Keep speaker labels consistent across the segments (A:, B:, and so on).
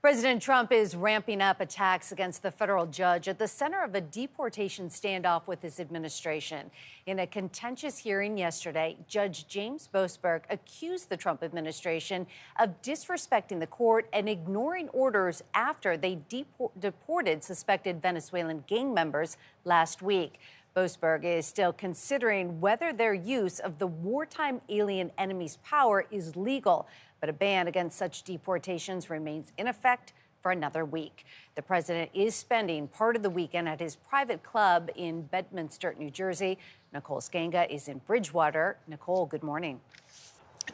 A: President Trump is ramping up attacks against the federal judge at the center of a deportation standoff with his administration. In a contentious hearing yesterday, Judge James Boasberg accused the Trump administration of disrespecting the court and ignoring orders after they deported suspected Venezuelan gang members last week. Boasberg is still considering whether their use of the wartime alien enemy's power is legal, but a ban against such deportations remains in effect for another week. The president is spending part of the weekend at his private club in Bedminster, New Jersey. Nicole Skanga is in Bridgewater. Nicole, good morning.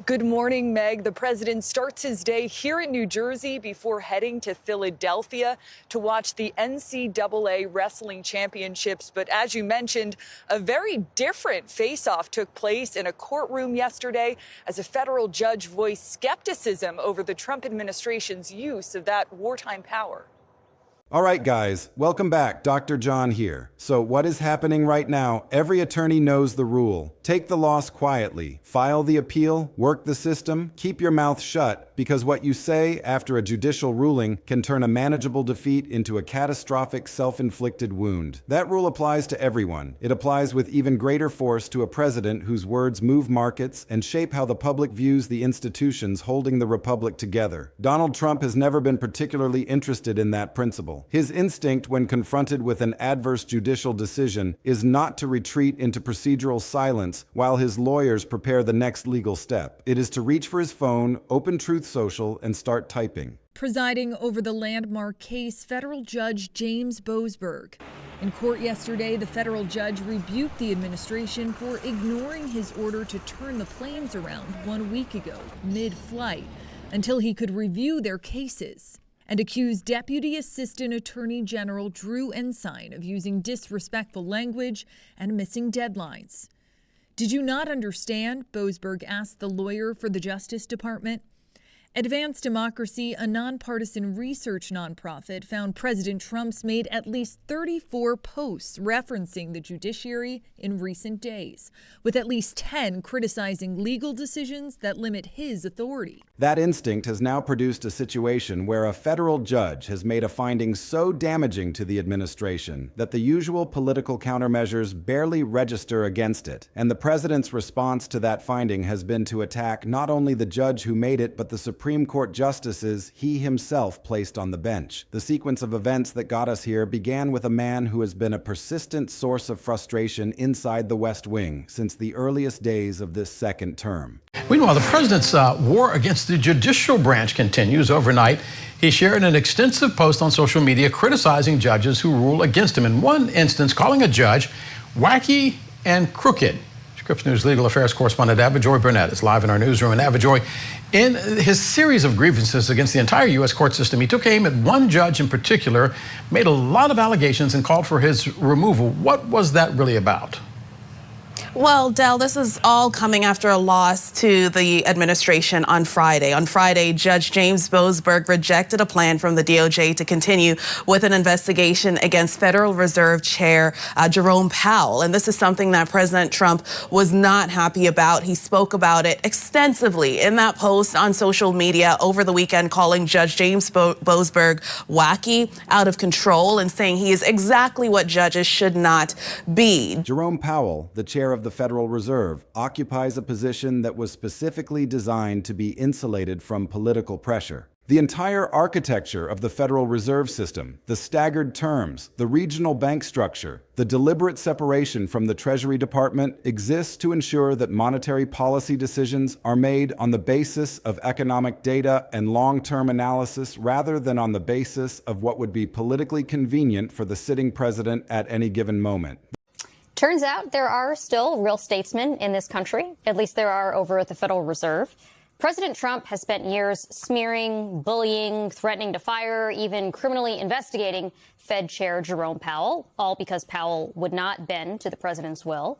B: Good morning, Meg. The president starts his day here in New Jersey before heading to Philadelphia to watch the NCAA Wrestling Championships. But as you mentioned, a very different face-off took place in a courtroom yesterday as a federal judge voiced skepticism over the Trump administration's use of that wartime power.
C: All right, guys, welcome back. Dr. John here. So what is happening right now? Every attorney knows the rule. Take the loss quietly, file the appeal, work the system, keep your mouth shut, because what you say after a judicial ruling can turn a manageable defeat into a catastrophic self-inflicted wound. That rule applies to everyone. It applies with even greater force to a president whose words move markets and shape how the public views the institutions holding the republic together. Donald Trump has never been particularly interested in that principle. His instinct when confronted with an adverse judicial decision is not to retreat into procedural silence while his lawyers prepare the next legal step. It is to reach for his phone, open Truth Social, and start typing.
B: Presiding over the landmark case, federal judge James Boasberg. In court yesterday, the federal judge rebuked the administration for ignoring his order to turn the planes around 1 week ago, mid-flight, until he could review their cases, and accused Deputy Assistant Attorney General Drew Ensign of using disrespectful language and missing deadlines. Did you not understand? Boasberg asked the lawyer for the Justice Department. Advance Democracy, a nonpartisan research nonprofit, found President Trump's made at least 34 posts referencing the judiciary in recent days, with at least 10 criticizing legal decisions that limit his authority.
C: That instinct has now produced a situation where a federal judge has made a finding so damaging to the administration that the usual political countermeasures barely register against it. And the president's response to that finding has been to attack not only the judge who made it, but the Supreme Court justices he himself placed on the bench. The sequence of events that got us here began with a man who has been a persistent source of frustration inside the West Wing since the earliest days of this second term.
D: Meanwhile, the president's war against the judicial branch continues. Overnight, he shared an extensive post on social media criticizing judges who rule against him. In one instance, calling a judge wacky and crooked. Scripps News legal affairs correspondent Avajoy Burnett is live in our newsroom. And Avajoy, in his series of grievances against the entire U.S. court system, he took aim at one judge in particular, made a lot of allegations, and called for his removal. What was that really about?
E: Well, Del, this is all coming after a loss to the administration on Friday. On Friday, Judge James Boasberg rejected a plan from the DOJ to continue with an investigation against Federal Reserve Chair Jerome Powell. And this is something that President Trump was not happy about. He spoke about it extensively in that post on social media over the weekend, calling Judge James Boasberg wacky, out of control, and saying he is exactly what judges should not be.
C: Jerome Powell, the chair of the Federal Reserve, occupies a position that was specifically designed to be insulated from political pressure. The entire architecture of the Federal Reserve System, the staggered terms, the regional bank structure, the deliberate separation from the Treasury Department exists to ensure that monetary policy decisions are made on the basis of economic data and long-term analysis rather than on the basis of what would be politically convenient for the sitting president at any given moment.
F: Turns out there are still real statesmen in this country. At least there are over at the Federal Reserve. President Trump has spent years smearing, bullying, threatening to fire, even criminally investigating Fed Chair Jerome Powell, all because Powell would not bend to the president's will.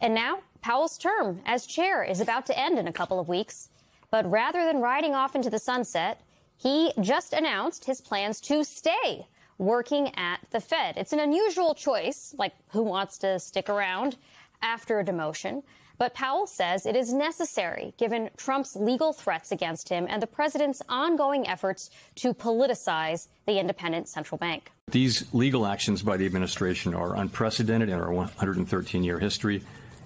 F: And now Powell's term as chair is about to end in a couple of weeks. But rather than riding off into the sunset, he just announced his plans to stay working at the Fed. It's an unusual choice, like who wants to stick around after a demotion. But Powell says it is necessary given Trump's legal threats against him and the president's ongoing efforts to politicize the independent central bank.
G: These legal actions by the administration are unprecedented in our 113-year history,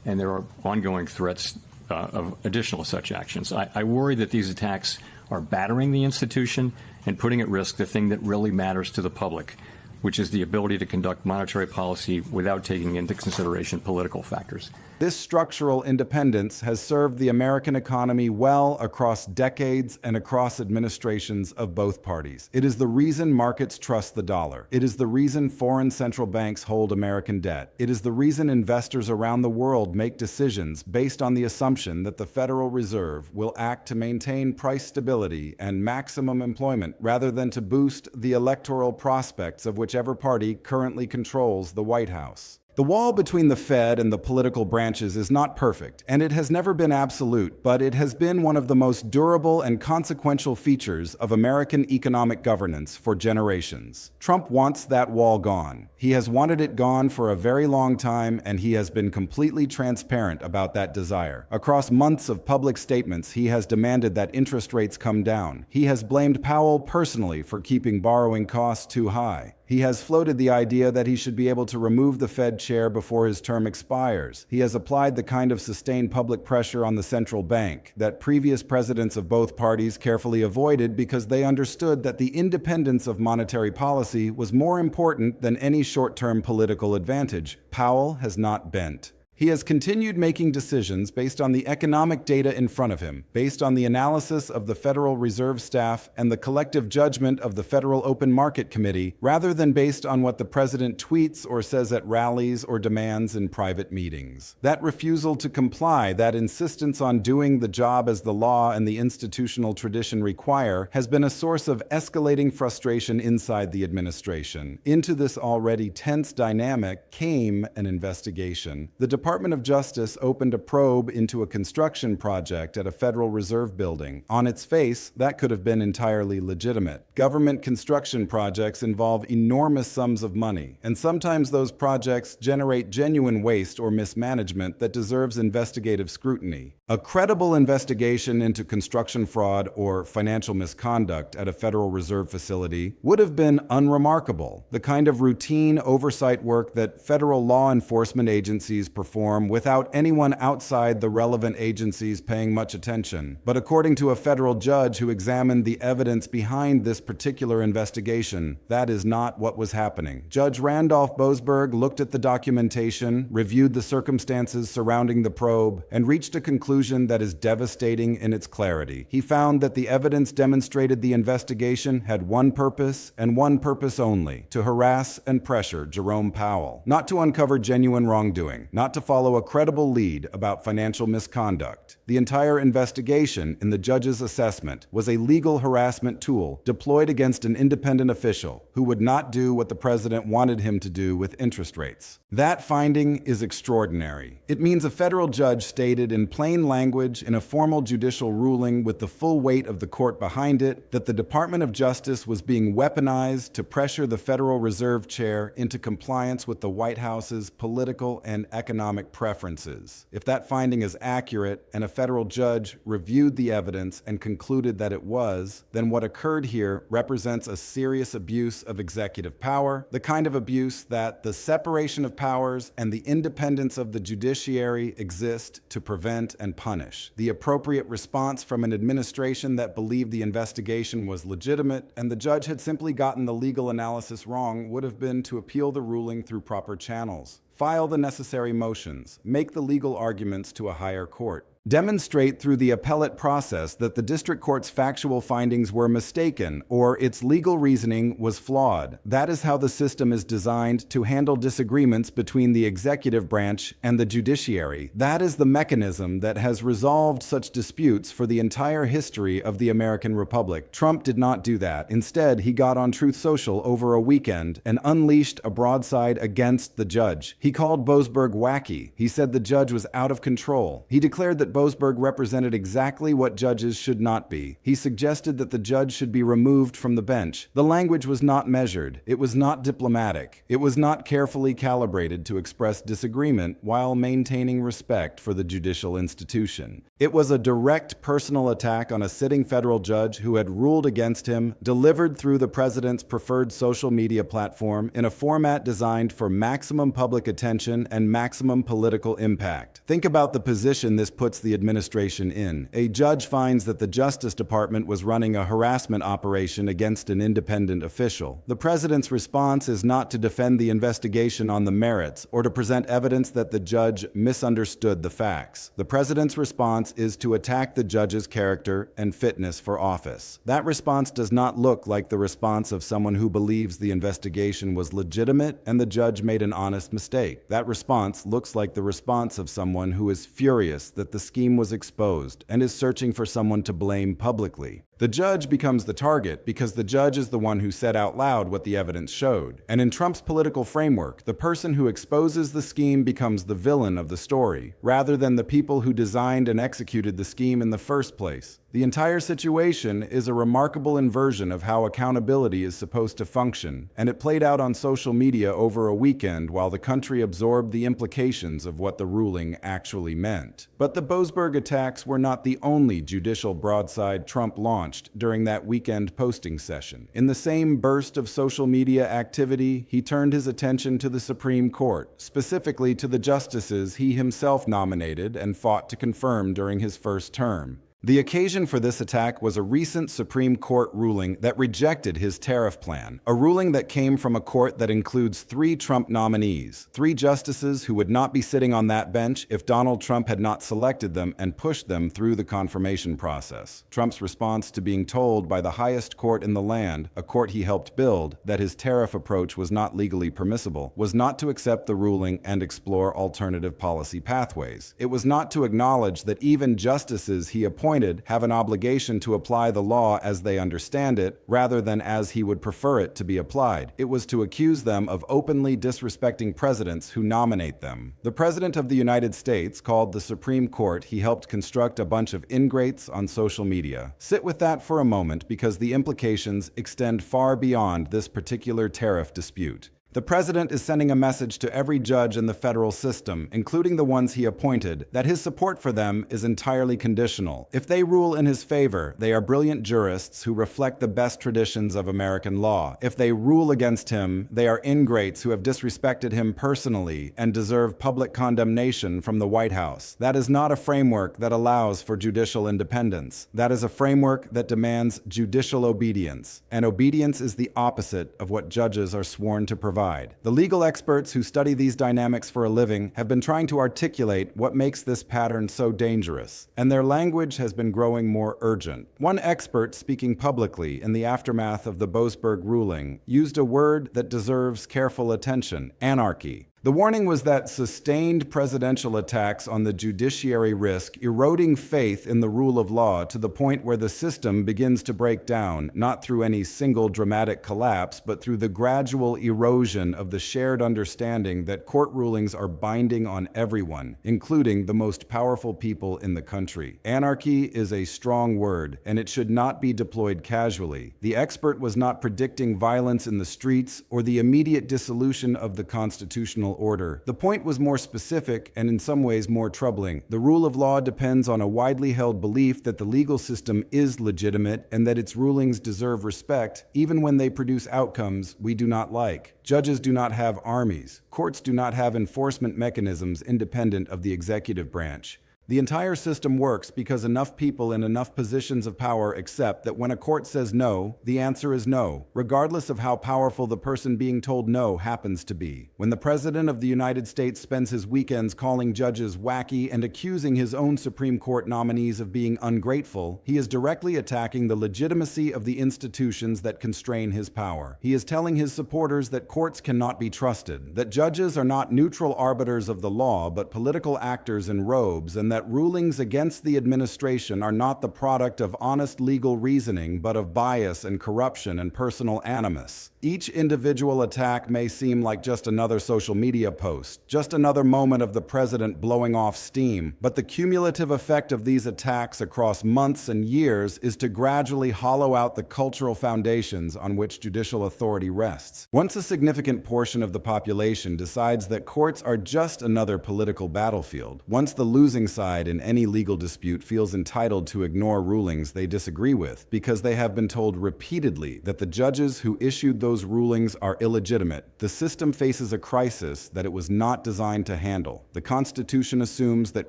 G: and there are ongoing threats of additional such actions. I worry that these attacks are battering the institution and putting at risk the thing that really matters to the public, which is the ability to conduct monetary policy without taking into consideration political factors.
C: This structural independence has served the American economy well across decades and across administrations of both parties. It is the reason markets trust the dollar. It is the reason foreign central banks hold American debt. It is the reason investors around the world make decisions based on the assumption that the Federal Reserve will act to maintain price stability and maximum employment rather than to boost the electoral prospects of whichever party currently controls the White House. The wall between the Fed and the political branches is not perfect, and it has never been absolute, but it has been one of the most durable and consequential features of American economic governance for generations. Trump wants that wall gone. He has wanted it gone for a very long time, and he has been completely transparent about that desire. Across months of public statements, he has demanded that interest rates come down. He has blamed Powell personally for keeping borrowing costs too high. He has floated the idea that he should be able to remove the Fed chair before his term expires. He has applied the kind of sustained public pressure on the central bank that previous presidents of both parties carefully avoided because they understood that the independence of monetary policy was more important than any short-term political advantage. Powell has not bent. He has continued making decisions based on the economic data in front of him, based on the analysis of the Federal Reserve staff and the collective judgment of the Federal Open Market Committee, rather than based on what the president tweets or says at rallies or demands in private meetings. That refusal to comply, that insistence on doing the job as the law and the institutional tradition require, has been a source of escalating frustration inside the administration. Into this already tense dynamic came an investigation. The Department of Justice opened a probe into a construction project at a Federal Reserve building. On its face, that could have been entirely legitimate. Government construction projects involve enormous sums of money, and sometimes those projects generate genuine waste or mismanagement that deserves investigative scrutiny. A credible investigation into construction fraud or financial misconduct at a Federal Reserve facility would have been unremarkable, the kind of routine oversight work that federal law enforcement agencies perform without anyone outside the relevant agencies paying much attention. But according to a federal judge who examined the evidence behind this particular investigation, that is not what was happening. Judge Randolph Boasberg looked at the documentation, reviewed the circumstances surrounding the probe, and reached a conclusion that is devastating in its clarity. He found that the evidence demonstrated the investigation had one purpose and one purpose only: to harass and pressure Jerome Powell, not to uncover genuine wrongdoing, not to follow a credible lead about financial misconduct. The entire investigation, in the judge's assessment, was a legal harassment tool deployed against an independent official who would not do what the president wanted him to do with interest rates. That finding is extraordinary. It means a federal judge stated in plain language in a formal judicial ruling with the full weight of the court behind it that the Department of Justice was being weaponized to pressure the Federal Reserve Chair into compliance with the White House's political and economic preferences. If that finding is accurate and a federal judge reviewed the evidence and concluded that it was, then what occurred here represents a serious abuse of executive power, the kind of abuse that the separation of powers and the independence of the judiciary exist to prevent and punish. The appropriate response from an administration that believed the investigation was legitimate and the judge had simply gotten the legal analysis wrong would have been to appeal the ruling through proper channels. File the necessary motions, make the legal arguments to a higher court. Demonstrate through the appellate process that the district court's factual findings were mistaken or its legal reasoning was flawed. That is how the system is designed to handle disagreements between the executive branch and the judiciary. That is the mechanism that has resolved such disputes for the entire history of the American Republic. Trump did not do that. Instead, he got on Truth Social over a weekend and unleashed a broadside against the judge. He called Boasberg wacky. He said the judge was out of control. He declared that that Boasberg represented exactly what judges should not be. He suggested that the judge should be removed from the bench. The language was not measured. It was not diplomatic. It was not carefully calibrated to express disagreement while maintaining respect for the judicial institution. It was a direct personal attack on a sitting federal judge who had ruled against him, delivered through the president's preferred social media platform in a format designed for maximum public attention and maximum political impact. Think about the position this puts the administration in. A judge finds that the Justice Department was running a harassment operation against an independent official. The president's response is not to defend the investigation on the merits or to present evidence that the judge misunderstood the facts. The president's response is to attack the judge's character and fitness for office. That response does not look like the response of someone who believes the investigation was legitimate and the judge made an honest mistake. That response looks like the response of someone who is furious that the scheme was exposed and is searching for someone to blame publicly. The judge becomes the target because the judge is the one who said out loud what the evidence showed. And in Trump's political framework, the person who exposes the scheme becomes the villain of the story, rather than the people who designed and executed the scheme in the first place. The entire situation is a remarkable inversion of how accountability is supposed to function, and it played out on social media over a weekend while the country absorbed the implications of what the ruling actually meant. But the Boasberg attacks were not the only judicial broadside Trump launched during that weekend posting session. In the same burst of social media activity, he turned his attention to the Supreme Court, specifically to the justices he himself nominated and fought to confirm during his first term. The occasion for this attack was a recent Supreme Court ruling that rejected his tariff plan, a ruling that came from a court that includes 3 Trump nominees, 3 justices who would not be sitting on that bench if Donald Trump had not selected them and pushed them through the confirmation process. Trump's response to being told by the highest court in the land, a court he helped build, that his tariff approach was not legally permissible, was not to accept the ruling and explore alternative policy pathways. It was not to acknowledge that even justices he appointed have an obligation to apply the law as they understand it, rather than as he would prefer it to be applied. It was to accuse them of openly disrespecting presidents who nominate them. The President of the United States called the Supreme Court he helped construct a bunch of ingrates on social media. Sit with that for a moment because the implications extend far beyond this particular tariff dispute. The president is sending a message to every judge in the federal system, including the ones he appointed, that his support for them is entirely conditional. If they rule in his favor, they are brilliant jurists who reflect the best traditions of American law. If they rule against him, they are ingrates who have disrespected him personally and deserve public condemnation from the White House. That is not a framework that allows for judicial independence. That is a framework that demands judicial obedience. And obedience is the opposite of what judges are sworn to provide. The legal experts who study these dynamics for a living have been trying to articulate what makes this pattern so dangerous, and their language has been growing more urgent. One expert speaking publicly in the aftermath of the Boasberg ruling used a word that deserves careful attention: anarchy. The warning was that sustained presidential attacks on the judiciary risk eroding faith in the rule of law to the point where the system begins to break down, not through any single dramatic collapse, but through the gradual erosion of the shared understanding that court rulings are binding on everyone, including the most powerful people in the country. Anarchy is a strong word, and it should not be deployed casually. The expert was not predicting violence in the streets or the immediate dissolution of the constitutional order. The point was more specific and in some ways more troubling. The rule of law depends on a widely held belief that the legal system is legitimate and that its rulings deserve respect, even when they produce outcomes we do not like. Judges do not have armies. Courts do not have enforcement mechanisms independent of the executive branch. The entire system works because enough people in enough positions of power accept that when a court says no, the answer is no, regardless of how powerful the person being told no happens to be. When the President of the United States spends his weekends calling judges wacky and accusing his own Supreme Court nominees of being ungrateful, he is directly attacking the legitimacy of the institutions that constrain his power. He is telling his supporters that courts cannot be trusted, that judges are not neutral arbiters of the law but political actors in robes, and that rulings against the administration are not the product of honest legal reasoning but of bias and corruption and personal animus. Each individual attack may seem like just another social media post, just another moment of the president blowing off steam, but the cumulative effect of these attacks across months and years is to gradually hollow out the cultural foundations on which judicial authority rests. Once a significant portion of the population decides that courts are just another political battlefield, once the losing side in any legal dispute feels entitled to ignore rulings they disagree with because they have been told repeatedly that the judges who issued those rulings are illegitimate, the system faces a crisis that it was not designed to handle. The Constitution assumes that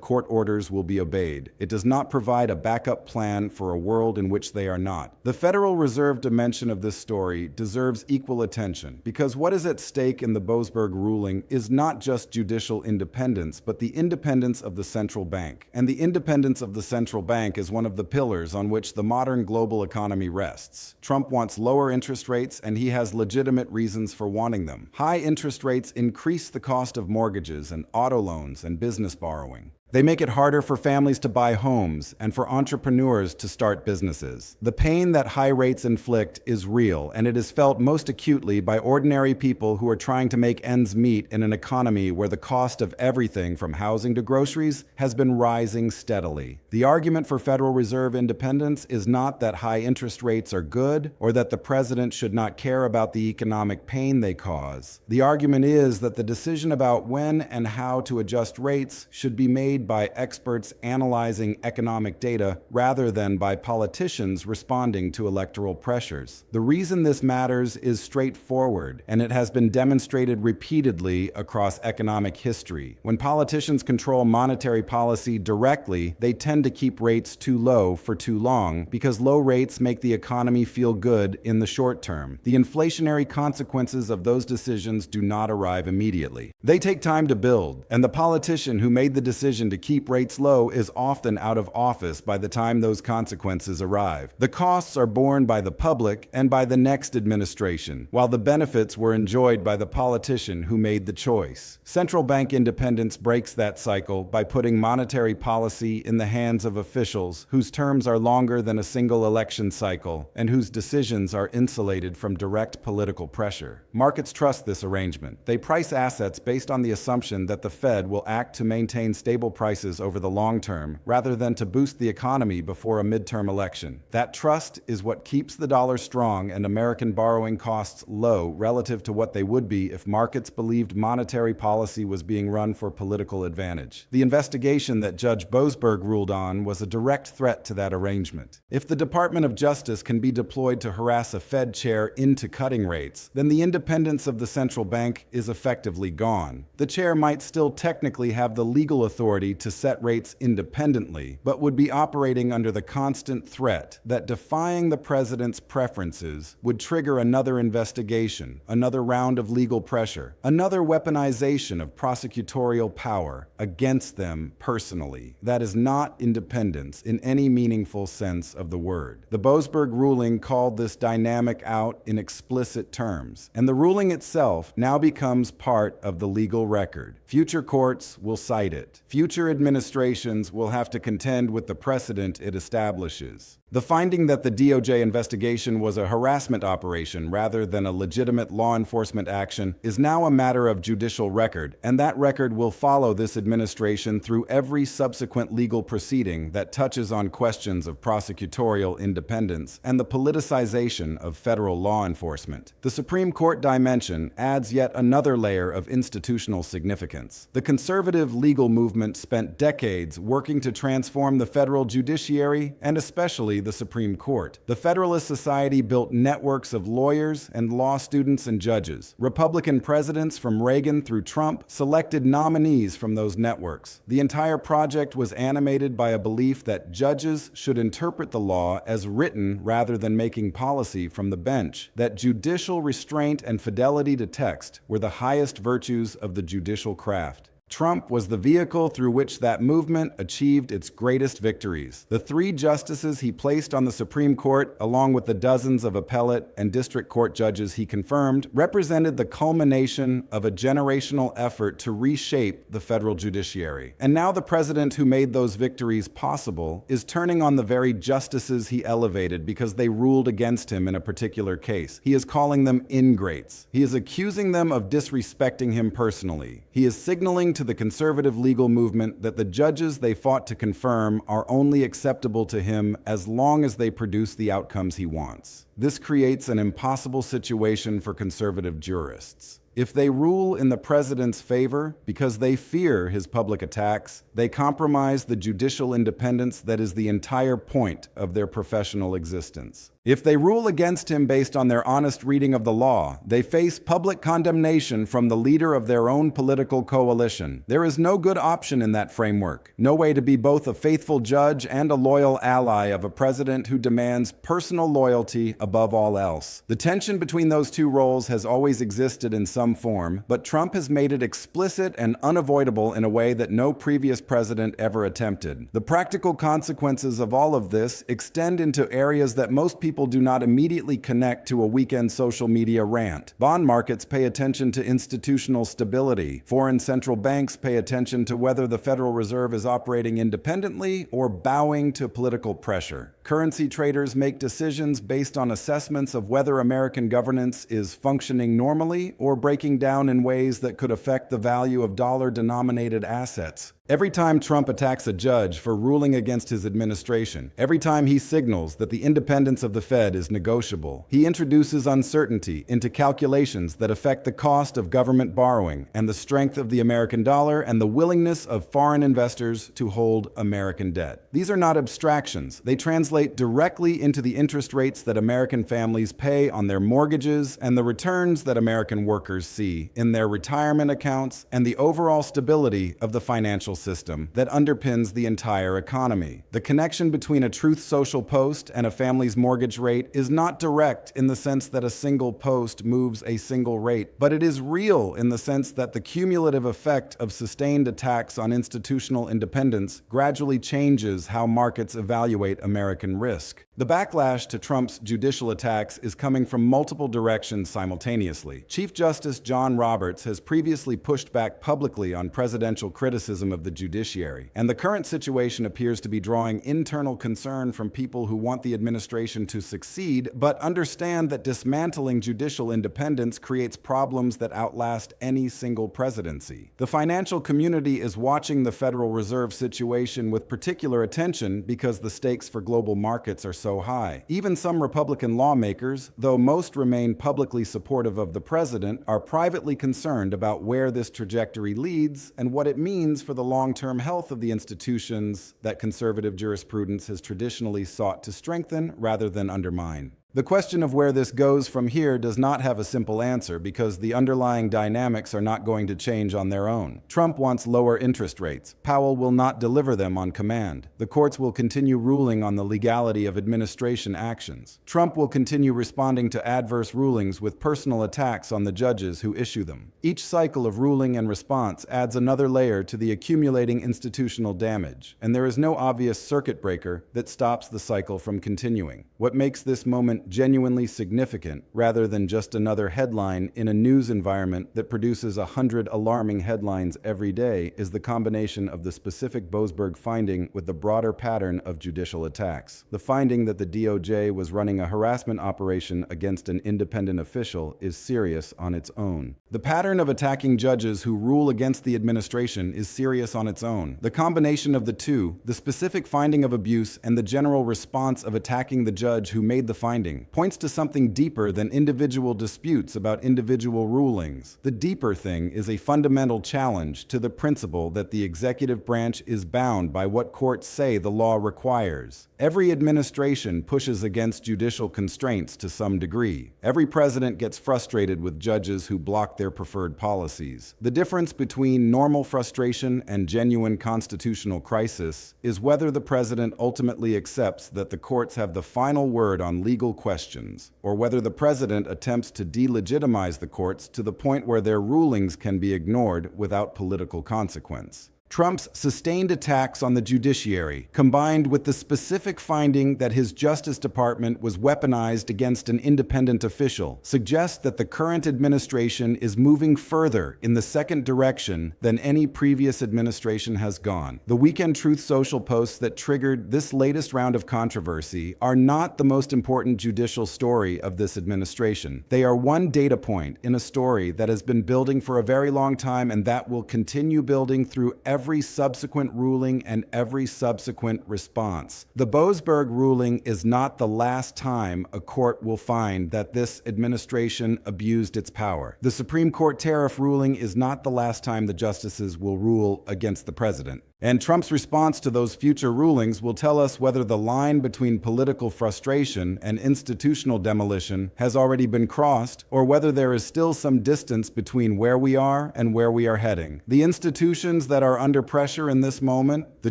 C: court orders will be obeyed. It does not provide a backup plan for a world in which they are not. The Federal Reserve dimension of this story deserves equal attention because what is at stake in the Boasberg ruling is not just judicial independence, but the independence of the central bank. And the independence of the central bank is one of the pillars on which the modern global economy rests. Trump wants lower interest rates, and he has legitimate reasons for wanting them. High interest rates increase the cost of mortgages and auto loans and business borrowing. They make it harder for families to buy homes and for entrepreneurs to start businesses. The pain that high rates inflict is real, and it is felt most acutely by ordinary people who are trying to make ends meet in an economy where the cost of everything from housing to groceries has been rising steadily. The argument for Federal Reserve independence is not that high interest rates are good or that the president should not care about the economic pain they cause. The argument is that the decision about when and how to adjust rates should be made by experts analyzing economic data rather than by politicians responding to electoral pressures. The reason this matters is straightforward, and it has been demonstrated repeatedly across economic history. When politicians control monetary policy directly, they tend to keep rates too low for too long because low rates make the economy feel good in the short term. The inflationary consequences of those decisions do not arrive immediately. They take time to build, and the politician who made the decision to keep rates low is often out of office by the time those consequences arrive. The costs are borne by the public and by the next administration, while the benefits were enjoyed by the politician who made the choice. Central bank independence breaks that cycle by putting monetary policy in the hands of officials whose terms are longer than a single election cycle and whose decisions are insulated from direct political pressure. Markets trust this arrangement. They price assets based on the assumption that the Fed will act to maintain stable prices over the long term, rather than to boost the economy before a midterm election. That trust is what keeps the dollar strong and American borrowing costs low relative to what they would be if markets believed monetary policy was being run for political advantage. The investigation that Judge Boasberg ruled on was a direct threat to that arrangement. If the Department of Justice can be deployed to harass a Fed chair into cutting rates, then the independence of the central bank is effectively gone. The chair might still technically have the legal authority to set rates independently, but would be operating under the constant threat that defying the president's preferences would trigger another investigation, another round of legal pressure, another weaponization of prosecutorial power against them personally. That is not independence in any meaningful sense of the word. The Boasberg ruling called this dynamic out in explicit terms, and the ruling itself now becomes part of the legal record. Future courts will cite it. Future administrations will have to contend with the precedent it establishes. The finding that the DOJ investigation was a harassment operation rather than a legitimate law enforcement action is now a matter of judicial record, and that record will follow this administration through every subsequent legal proceeding that touches on questions of prosecutorial independence and the politicization of federal law enforcement. The Supreme Court dimension adds yet another layer of institutional significance. The conservative legal movement spent decades working to transform the federal judiciary and especially the Supreme Court. The Federalist Society built networks of lawyers and law students and judges. Republican presidents from Reagan through Trump selected nominees from those networks. The entire project was animated by a belief that judges should interpret the law as written rather than making policy from the bench, that judicial restraint and fidelity to text were the highest virtues of the judicial craft. Trump was the vehicle through which that movement achieved its greatest victories. The 3 justices he placed on the Supreme Court, along with the dozens of appellate and district court judges he confirmed, represented the culmination of a generational effort to reshape the federal judiciary. And now the president who made those victories possible is turning on the very justices he elevated because they ruled against him in a particular case. He is calling them ingrates. He is accusing them of disrespecting him personally. He is signaling to the conservative legal movement that the judges they fought to confirm are only acceptable to him as long as they produce the outcomes he wants. This creates an impossible situation for conservative jurists. If they rule in the president's favor because they fear his public attacks, they compromise the judicial independence that is the entire point of their professional existence. If they rule against him based on their honest reading of the law, they face public condemnation from the leader of their own political coalition. There is no good option in that framework. No way to be both a faithful judge and a loyal ally of a president who demands personal loyalty above all else. The tension between those two roles has always existed in some form, but Trump has made it explicit and unavoidable in a way that no previous president ever attempted. The practical consequences of all of this extend into areas that most people do not immediately connect to a weekend social media rant. Bond markets pay attention to institutional stability. Foreign central banks pay attention to whether the Federal Reserve is operating independently or bowing to political pressure. Currency traders make decisions based on assessments of whether American governance is functioning normally or breaking down in ways that could affect the value of dollar-denominated assets. Every time Trump attacks a judge for ruling against his administration, every time he signals that the independence of the Fed is negotiable, he introduces uncertainty into calculations that affect the cost of government borrowing and the strength of the American dollar and the willingness of foreign investors to hold American debt. These are not abstractions. They translate directly into the interest rates that American families pay on their mortgages and the returns that American workers see in their retirement accounts and the overall stability of the financial system that underpins the entire economy. The connection between a Truth Social post and a family's mortgage rate is not direct in the sense that a single post moves a single rate, but it is real in the sense that the cumulative effect of sustained attacks on institutional independence gradually changes how markets evaluate American risk. The backlash to Trump's judicial attacks is coming from multiple directions simultaneously. Chief Justice John Roberts has previously pushed back publicly on presidential criticism of the judiciary, and the current situation appears to be drawing internal concern from people who want the administration to succeed, but understand that dismantling judicial independence creates problems that outlast any single presidency. The financial community is watching the Federal Reserve situation with particular attention because the stakes for global markets are so high. Even some Republican lawmakers, though most remain publicly supportive of the president, are privately concerned about where this trajectory leads and what it means for the long-term health of the institutions that conservative jurisprudence has traditionally sought to strengthen rather than undermine. The question of where this goes from here does not have a simple answer because the underlying dynamics are not going to change on their own. Trump wants lower interest rates. Powell will not deliver them on command. The courts will continue ruling on the legality of administration actions. Trump will continue responding to adverse rulings with personal attacks on the judges who issue them. Each cycle of ruling and response adds another layer to the accumulating institutional damage, and there is no obvious circuit breaker that stops the cycle from continuing. What makes this moment genuinely significant, rather than just another headline in a news environment that produces 100 alarming headlines every day, is the combination of the specific Boasberg finding with the broader pattern of judicial attacks. The finding that the DOJ was running a harassment operation against an independent official is serious on its own. The pattern of attacking judges who rule against the administration is serious on its own. The combination of the two, the specific finding of abuse and the general response of attacking the judge who made the finding, points to something deeper than individual disputes about individual rulings. The deeper thing is a fundamental challenge to the principle that the executive branch is bound by what courts say the law requires. Every administration pushes against judicial constraints to some degree. Every president gets frustrated with judges who block their preferred policies. The difference between normal frustration and genuine constitutional crisis is whether the president ultimately accepts that the courts have the final word on legal questions, or whether the president attempts to delegitimize the courts to the point where their rulings can be ignored without political consequence. Trump's sustained attacks on the judiciary, combined with the specific finding that his Justice Department was weaponized against an independent official, suggest that the current administration is moving further in the second direction than any previous administration has gone. The Weekend Truth Social posts that triggered this latest round of controversy are not the most important judicial story of this administration. They are one data point in a story that has been building for a very long time and that will continue building through every subsequent ruling and every subsequent response. The Boasberg ruling is not the last time a court will find that this administration abused its power. The Supreme Court tariff ruling is not the last time the justices will rule against the president. And Trump's response to those future rulings will tell us whether the line between political frustration and institutional demolition has already been crossed, or whether there is still some distance between where we are and where we are heading. The institutions that are under pressure in this moment, the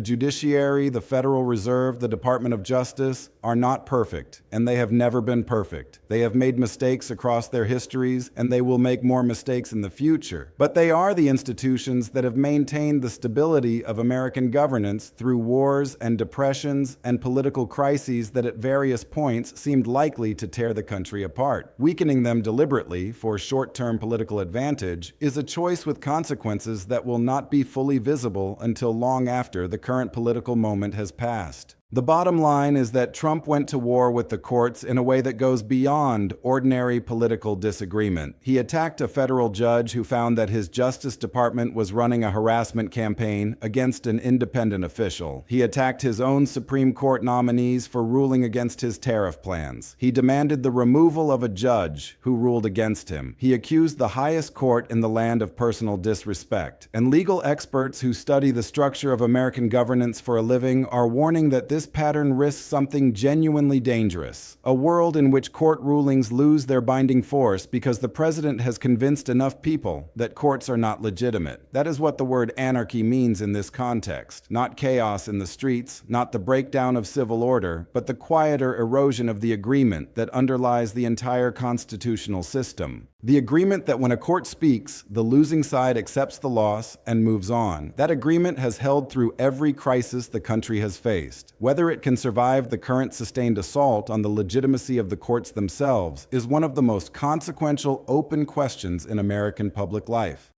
C: judiciary, the Federal Reserve, the Department of Justice, are not perfect, and they have never been perfect. They have made mistakes across their histories, and they will make more mistakes in the future. But they are the institutions that have maintained the stability of American governance through wars and depressions and political crises that at various points seemed likely to tear the country apart. Weakening them deliberately for short-term political advantage is a choice with consequences that will not be fully visible until long after the current political moment has passed. The bottom line is that Trump went to war with the courts in a way that goes beyond ordinary political disagreement. He attacked a federal judge who found that his Justice Department was running a harassment campaign against an independent official. He attacked his own Supreme Court nominees for ruling against his tariff plans. He demanded the removal of a judge who ruled against him. He accused the highest court in the land of personal disrespect. And legal experts who study the structure of American governance for a living are warning that this pattern risks something genuinely dangerous, a world in which court rulings lose their binding force because the president has convinced enough people that courts are not legitimate. That is what the word anarchy means in this context. Not chaos in the streets, not the breakdown of civil order, but the quieter erosion of the agreement that underlies the entire constitutional system. The agreement that when a court speaks, the losing side accepts the loss and moves on. That agreement has held through every crisis the country has faced. Whether it can survive the current sustained assault on the legitimacy of the courts themselves is one of the most consequential open questions in American public life.